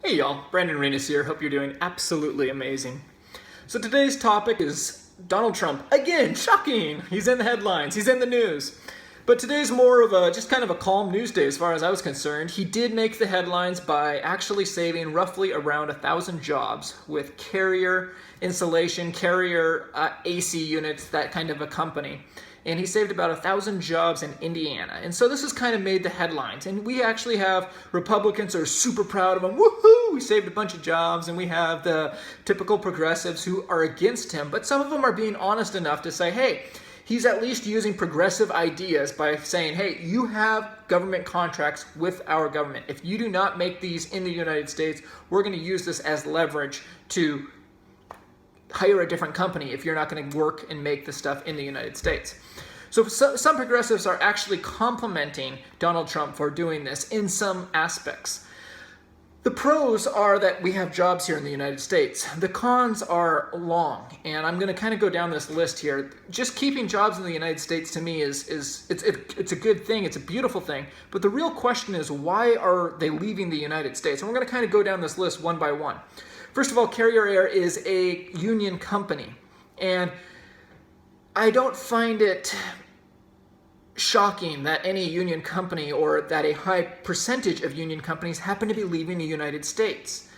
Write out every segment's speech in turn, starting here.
Hey y'all, Brandon Reynolds here. Hope you're doing absolutely amazing. So today's topic is Donald Trump. Again, shocking! He's in the headlines, he's in the news. But today's more of just kind of a calm news day as far as I was concerned. He did make the headlines by actually saving roughly around 1,000 jobs with Carrier insulation, Carrier AC units, that kind of a company. And he saved about 1,000 jobs in Indiana. And so this has kind of made the headlines. And we actually have Republicans who are super proud of him. Woohoo! We saved a bunch of jobs. And we have the typical progressives who are against him. But some of them are being honest enough to say, hey, he's at least using progressive ideas by saying, hey, you have government contracts with our government. If you do not make these in the United States, we're going to use this as leverage to hire a different company if you're not going to work and make the stuff in the United States. So some progressives are actually complimenting Donald Trump for doing this in some aspects. The pros are that we have jobs here in the United States. The cons are long, and I'm going to kind of go down this list here. Just keeping jobs in the United States to me it's a good thing, it's a beautiful thing, but the real question is, why are they leaving the United States? And we're going to kind of go down this list one by one. First of all, Carrier Air is a union company, and I don't find it shocking that any union company or that a high percentage of union companies happen to be leaving the United States.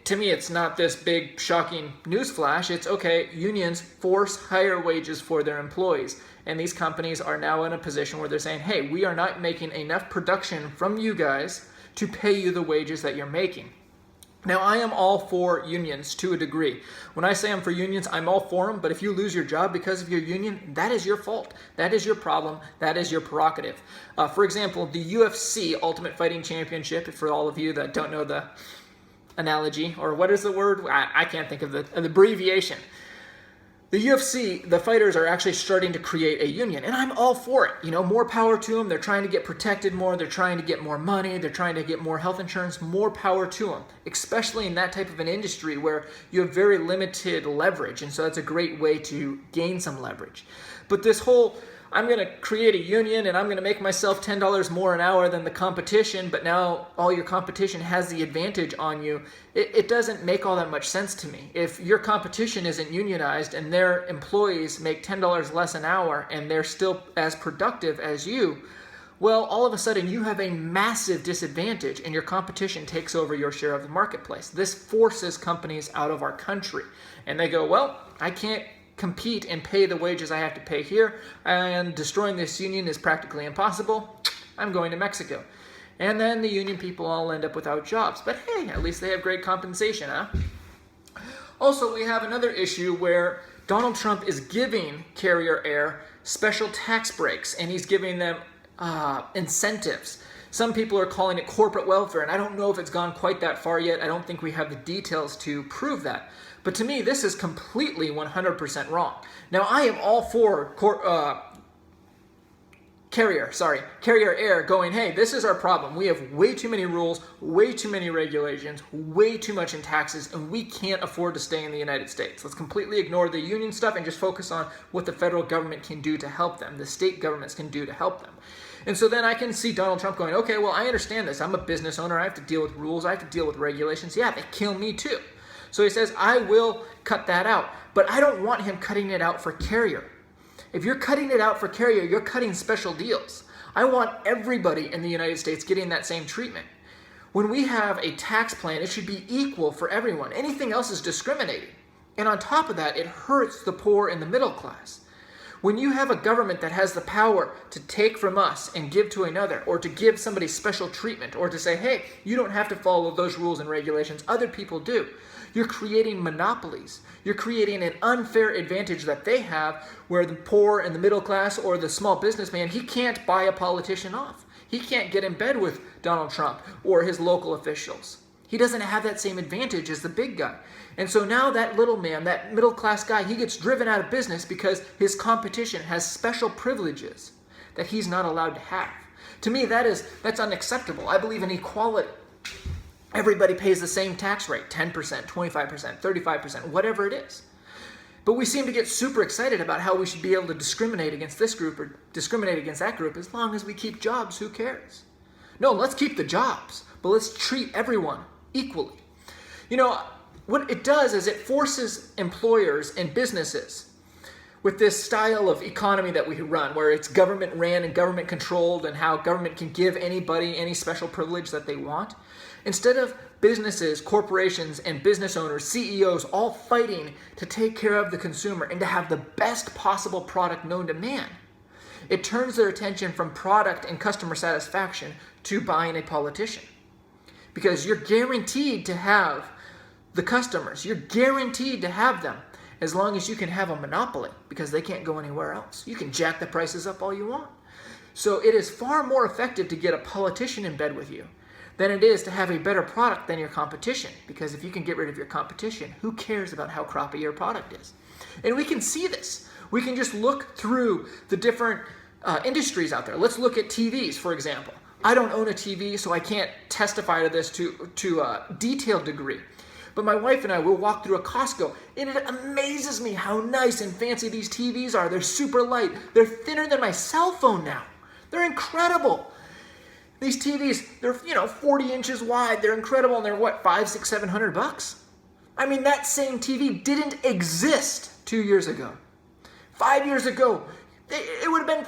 To me, it's not this big shocking newsflash. It's okay, unions force higher wages for their employees, and these companies are now in a position where they're saying, hey, we are not making enough production from you guys to pay you the wages that you're making. Now, I am all for unions to a degree. When I say I'm for unions, I'm all for them, but if you lose your job because of your union, that is your fault. That is your problem. That is your prerogative. For example, the UFC, Ultimate Fighting Championship, for all of you that don't know the analogy, or what is the word? I can't think of the abbreviation. The UFC, the fighters are actually starting to create a union, and I'm all for it. You know, more power to them. They're trying to get protected more. They're trying to get more money. They're trying to get more health insurance. More power to them, especially in that type of an industry where you have very limited leverage, and so that's a great way to gain some leverage. But this whole, I'm going to create a union and I'm going to make myself $10 more an hour than the competition, but now all your competition has the advantage on you. It doesn't make all that much sense to me. If your competition isn't unionized and their employees make $10 less an hour and they're still as productive as you, well, all of a sudden you have a massive disadvantage and your competition takes over your share of the marketplace. This forces companies out of our country. And they go, well, I can't compete and pay the wages I have to pay here, and destroying this union is practically impossible. I'm going to Mexico. And then the union people all end up without jobs. But hey, at least they have great compensation, huh? Also, we have another issue where Donald Trump is giving Carrier Air special tax breaks, and he's giving them incentives. Some people are calling it corporate welfare, and I don't know if it's gone quite that far yet. I don't think we have the details to prove that. But to me, this is completely 100% wrong. Now, I am all for Carrier Air going, hey, this is our problem. We have way too many rules, way too many regulations, way too much in taxes, and we can't afford to stay in the United States. Let's completely ignore the union stuff and just focus on what the federal government can do to help them, the state governments can do to help them. And so then I can see Donald Trump going, okay, well, I understand this. I'm a business owner. I have to deal with rules. I have to deal with regulations. Yeah, they kill me too. So he says, I will cut that out. But I don't want him cutting it out for Carrier. If you're cutting it out for Carrier, you're cutting special deals. I want everybody in the United States getting that same treatment. When we have a tax plan, it should be equal for everyone. Anything else is discriminating. And on top of that, it hurts the poor and the middle class. When you have a government that has the power to take from us and give to another, or to give somebody special treatment, or to say, hey, you don't have to follow those rules and regulations, other people do, you're creating monopolies. You're creating an unfair advantage that they have where the poor and the middle class or the small businessman, he can't buy a politician off. He can't get in bed with Donald Trump or his local officials. He doesn't have that same advantage as the big guy. And so now that little man, that middle class guy, he gets driven out of business because his competition has special privileges that he's not allowed to have. To me, that's unacceptable. I believe in equality. Everybody pays the same tax rate, 10%, 25%, 35%, whatever it is. But we seem to get super excited about how we should be able to discriminate against this group or discriminate against that group as long as we keep jobs. Who cares? No, let's keep the jobs, but let's treat everyone equally. You know, what it does is it forces employers and businesses with this style of economy that we run, where it's government ran and government controlled, and how government can give anybody any special privilege that they want. Instead of businesses, corporations, and business owners, CEOs, all fighting to take care of the consumer and to have the best possible product known to man, it turns their attention from product and customer satisfaction to buying a politician. Because you're guaranteed to have the customers. You're guaranteed to have them as long as you can have a monopoly, because they can't go anywhere else. You can jack the prices up all you want. So it is far more effective to get a politician in bed with you than it is to have a better product than your competition. Because if you can get rid of your competition, who cares about how crappy your product is? And we can see this. We can just look through the different industries out there. Let's look at TVs, for example. I don't own a TV, so I can't testify to this to a detailed degree. But my wife and I will walk through a Costco, and it amazes me how nice and fancy these TVs are. They're super light. They're thinner than my cell phone now. They're incredible. These TVs, they're 40 inches wide. They're incredible, and they're what, $500, $600, $700? I mean, that same TV didn't exist 2 years ago. 5 years ago, it would have been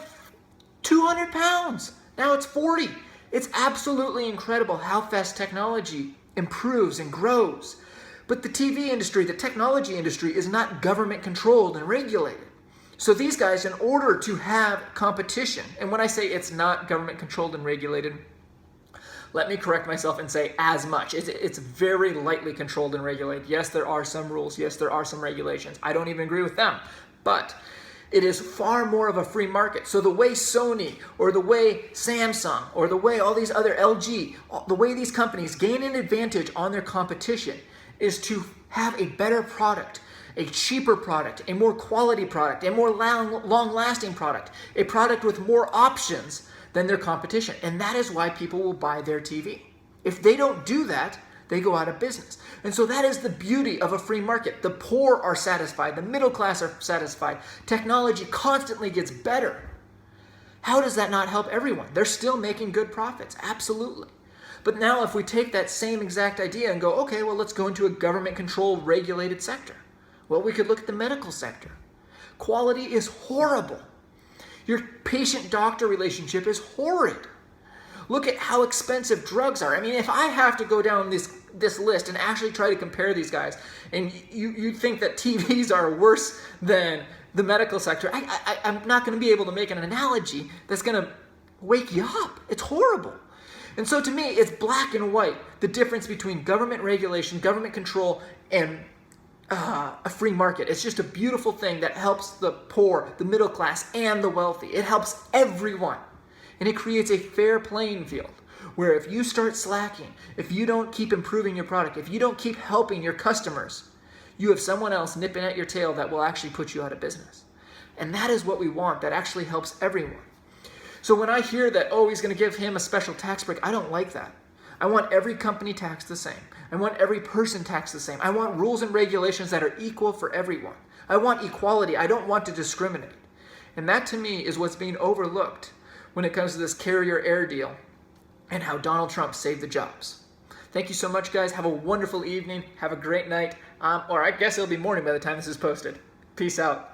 200 pounds. Now it's 40. It's absolutely incredible how fast technology improves and grows. But the TV industry, the technology industry, is not government controlled and regulated. So these guys, in order to have competition, and when I say it's not government controlled and regulated, let me correct myself and say as much. It's very lightly controlled and regulated. Yes, there are some rules. Yes, there are some regulations. I don't even agree with them. But it is far more of a free market. So the way Sony or the way Samsung or the way all these other LG, the way these companies gain an advantage on their competition is to have a better product, a cheaper product, a more quality product, a more long-lasting product, a product with more options than their competition. And that is why people will buy their TV. If they don't do that, they go out of business. And so that is the beauty of a free market. The poor are satisfied. The middle class are satisfied. Technology constantly gets better. How does that not help everyone? They're still making good profits. Absolutely. But now if we take that same exact idea and go, okay, well, let's go into a government-controlled, regulated sector. Well, we could look at the medical sector. Quality is horrible. Your patient-doctor relationship is horrid. Look at how expensive drugs are. I mean, if I have to go down this list and actually try to compare these guys, and you think that TVs are worse than the medical sector, I'm not going to be able to make an analogy that's going to wake you up. It's horrible. And so to me, it's black and white, the difference between government regulation, government control, and a free market. It's just a beautiful thing that helps the poor, the middle class, and the wealthy. It helps everyone. And it creates a fair playing field where if you start slacking, if you don't keep improving your product, if you don't keep helping your customers, you have someone else nipping at your tail that will actually put you out of business. And that is what we want. That actually helps everyone. So when I hear that, oh, he's going to give him a special tax break, I don't like that. I want every company taxed the same. I want every person taxed the same. I want rules and regulations that are equal for everyone. I want equality. I don't want to discriminate. And that to me is what's being overlooked when it comes to this carrier air deal and how Donald Trump saved the jobs. Thank you so much, guys. Have a wonderful evening. Have a great night. Or I guess it'll be morning by the time this is posted. Peace out.